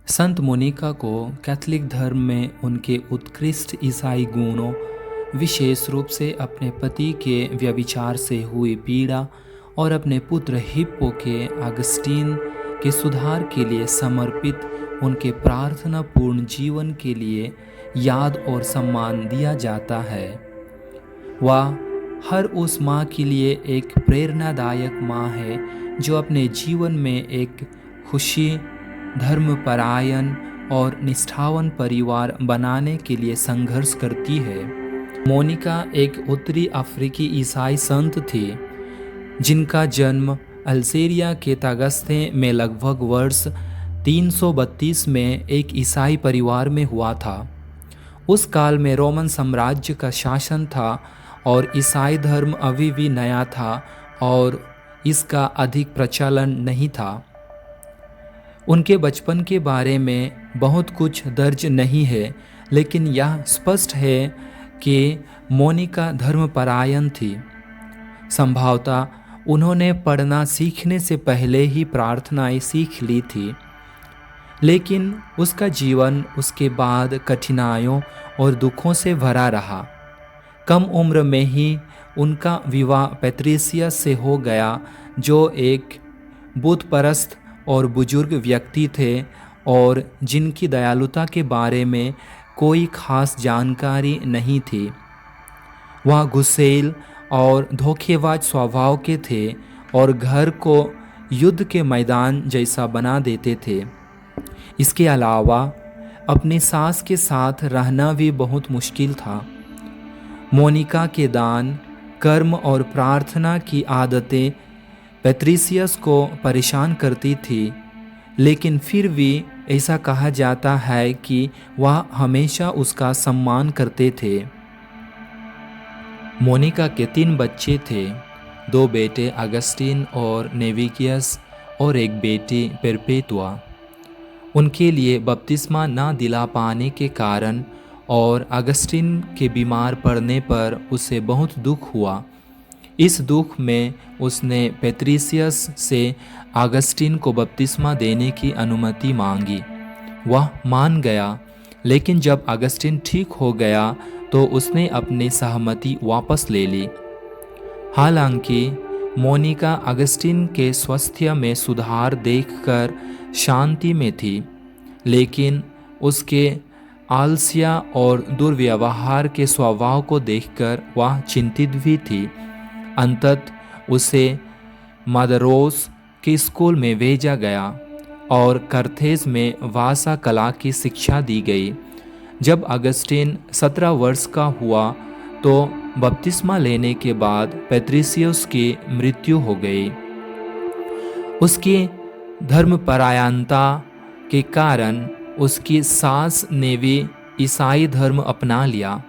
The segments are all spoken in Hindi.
संत मोनिका को कैथोलिक धर्म में उनके उत्कृष्ट ईसाई गुणों, विशेष रूप से अपने पति के व्यभिचार से हुई पीड़ा और अपने पुत्र हिप्पो के अगस्टीन के सुधार के लिए समर्पित उनके प्रार्थनापूर्ण जीवन के लिए याद और सम्मान दिया जाता है। वह हर उस माँ के लिए एक प्रेरणादायक माँ है जो अपने जीवन में एक खुशी, धर्मपरायण और निष्ठावान परिवार बनाने के लिए संघर्ष करती है। मोनिका एक उत्तरी अफ्रीकी ईसाई संत थी जिनका जन्म अल्जीरिया के तागस्ते में लगभग वर्ष 332 में एक ईसाई परिवार में हुआ था। उस काल में रोमन साम्राज्य का शासन था और ईसाई धर्म अभी भी नया था और इसका अधिक प्रचलन नहीं था। उनके बचपन के बारे में बहुत कुछ दर्ज नहीं है, लेकिन यह स्पष्ट है कि मोनिका धर्मपरायण थी। संभवतः उन्होंने पढ़ना सीखने से पहले ही प्रार्थनाएं सीख ली थी, लेकिन उसका जीवन उसके बाद कठिनाइयों और दुखों से भरा रहा। कम उम्र में ही उनका विवाह पैट्रिसियस से हो गया, जो एक बुतपरस्त और बुजुर्ग व्यक्ति थे और जिनकी दयालुता के बारे में कोई खास जानकारी नहीं थी। वह गुस्सैल और धोखेबाज स्वभाव के थे और घर को युद्ध के मैदान जैसा बना देते थे। इसके अलावा अपनी सास के साथ रहना भी बहुत मुश्किल था। मोनिका के दान, कर्म और प्रार्थना की आदतें पैट्रिसियस को परेशान करती थी, लेकिन फिर भी ऐसा कहा जाता है कि वह हमेशा उसका सम्मान करते थे। मोनिका के 3 बच्चे थे, 2 बेटे अगस्टीन और नेविगियस और एक बेटी पेरपेतुआ। उनके लिए बपतिस्मा न दिला पाने के कारण और अगस्टीन के बीमार पड़ने पर उसे बहुत दुख हुआ। इस दुख में उसने पैट्रिसियस से अगस्टीन को बपतिस्मा देने की अनुमति मांगी। वह मान गया, लेकिन जब अगस्टीन ठीक हो गया तो उसने अपनी सहमति वापस ले ली। हालांकि मोनिका अगस्टीन के स्वास्थ्य में सुधार देखकर शांति में थी, लेकिन उसके आलस्य और दुर्व्यवहार के स्वभाव को देखकर वह चिंतित भी थी। अंततः उसे मदरोस के स्कूल में भेजा गया और कर्थेज में भाषा कला की शिक्षा दी गई। जब अगस्टीन 17 वर्ष का हुआ तो बपतिस्मा लेने के बाद पैट्रिसियस की मृत्यु हो गई। उसकी धर्मपरायणता के कारण उसकी सास ने भी ईसाई धर्म अपना लिया।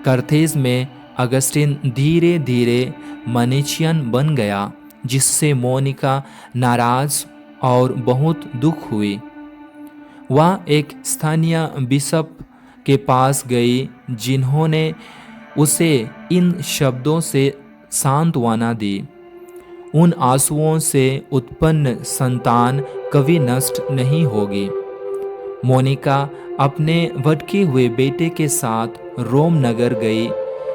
कर्थेज में अगस्टीन धीरे धीरे मनीचियन बन गया, जिससे मोनिका नाराज और बहुत दुख हुई। वह एक स्थानीय बिशप के पास गई, जिन्होंने उसे इन शब्दों से सांत्वना दी, उन आंसुओं से उत्पन्न संतान कभी नष्ट नहीं होगी। मोनिका अपने भटके हुए बेटे के साथ रोम नगर गई,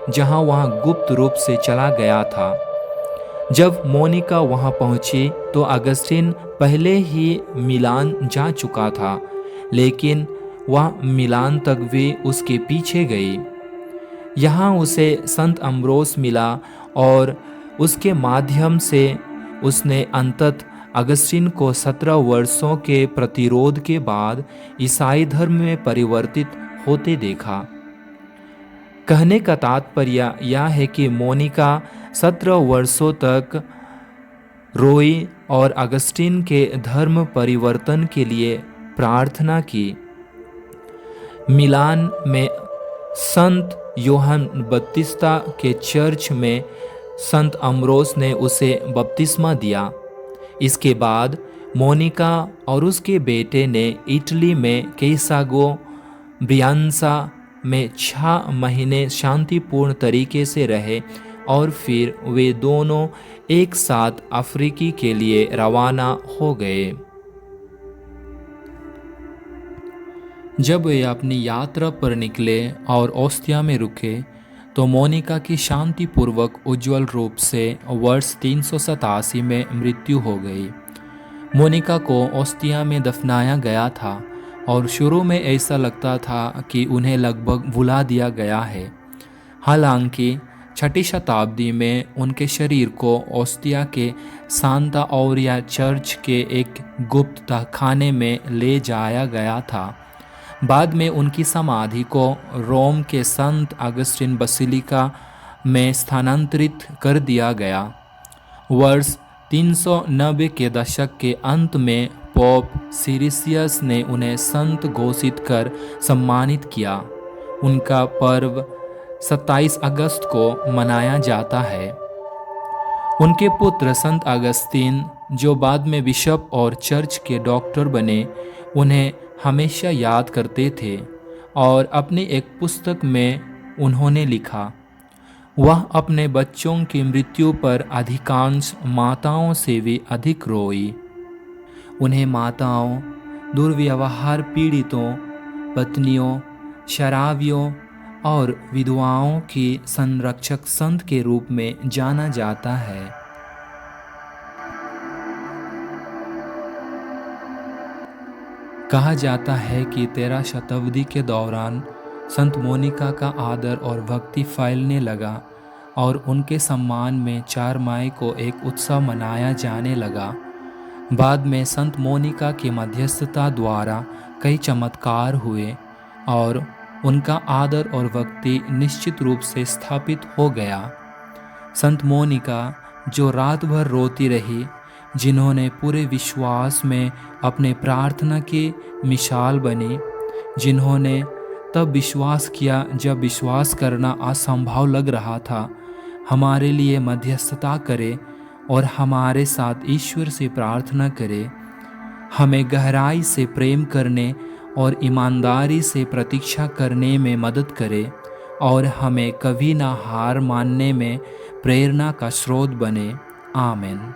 जहां वह गुप्त रूप से चला गया था। जब मोनिका वहां पहुंची तो अगस्टीन पहले ही मिलान जा चुका था, लेकिन वह मिलान तक भी उसके पीछे गई। यहाँ उसे संत अम्ब्रोस मिला और उसके माध्यम से उसने अंततः अगस्टीन को 17 वर्षों के प्रतिरोध के बाद ईसाई धर्म में परिवर्तित होते देखा। कहने का तात्पर्य यह है कि मोनिका 17 वर्षों तक रोई और अगस्टीन के धर्म परिवर्तन के लिए प्रार्थना की। मिलान में संत योहन बत्तीस्ता के चर्च में संत अम्ब्रोस ने उसे बपतिस्मा दिया। इसके बाद मोनिका और उसके बेटे ने इटली में कैसागो ब्रियांसा में 6 महीने शांतिपूर्ण तरीके से रहे और फिर वे दोनों एक साथ अफ्रीकी के लिए रवाना हो गए। जब वे अपनी यात्रा पर निकले और ओस्तिया में रुके, तो मोनिका की शांतिपूर्वक उज्ज्वल रूप से वर्ष 387 में मृत्यु हो गई। मोनिका को ओस्तिया में दफनाया गया था और शुरू में ऐसा लगता था कि उन्हें लगभग भुला दिया गया है। हालांकि 6ठी शताब्दी में उनके शरीर को ओस्तिया के सांता औरिया चर्च के एक गुप्त तहखाने में ले जाया गया था। बाद में उनकी समाधि को रोम के संत अगस्टिन बसिलिका में स्थानांतरित कर दिया गया। वर्ष 390 के दशक के अंत में पोप सीरिसियस ने उन्हें संत घोषित कर सम्मानित किया। उनका पर्व 27 अगस्त को मनाया जाता है। उनके पुत्र संत अगस्तीन, जो बाद में बिशप और चर्च के डॉक्टर बने, उन्हें हमेशा याद करते थे और अपनी एक पुस्तक में उन्होंने लिखा, वह अपने बच्चों की मृत्यु पर अधिकांश माताओं से भी अधिक रोई। उन्हें माताओं, दुर्व्यवहार पीड़ितों, पत्नियों, शराबियों और विधवाओं की संरक्षक संत के रूप में जाना जाता है। कहा जाता है कि 13 शताब्दी के दौरान संत मोनिका का आदर और भक्ति फैलने लगा और उनके सम्मान में 4 मई को एक उत्सव मनाया जाने लगा। बाद में संत मोनिका की मध्यस्थता द्वारा कई चमत्कार हुए और उनका आदर और भक्ति निश्चित रूप से स्थापित हो गया। संत मोनिका, जो रात भर रोती रही, जिन्होंने पूरे विश्वास में अपने प्रार्थना की मिसाल बनी, जिन्होंने तब विश्वास किया जब विश्वास करना असंभव लग रहा था, हमारे लिए मध्यस्थता करे और हमारे साथ ईश्वर से प्रार्थना करे। हमें गहराई से प्रेम करने और ईमानदारी से प्रतीक्षा करने में मदद करे और हमें कभी ना हार मानने में प्रेरणा का स्रोत बने। आमीन।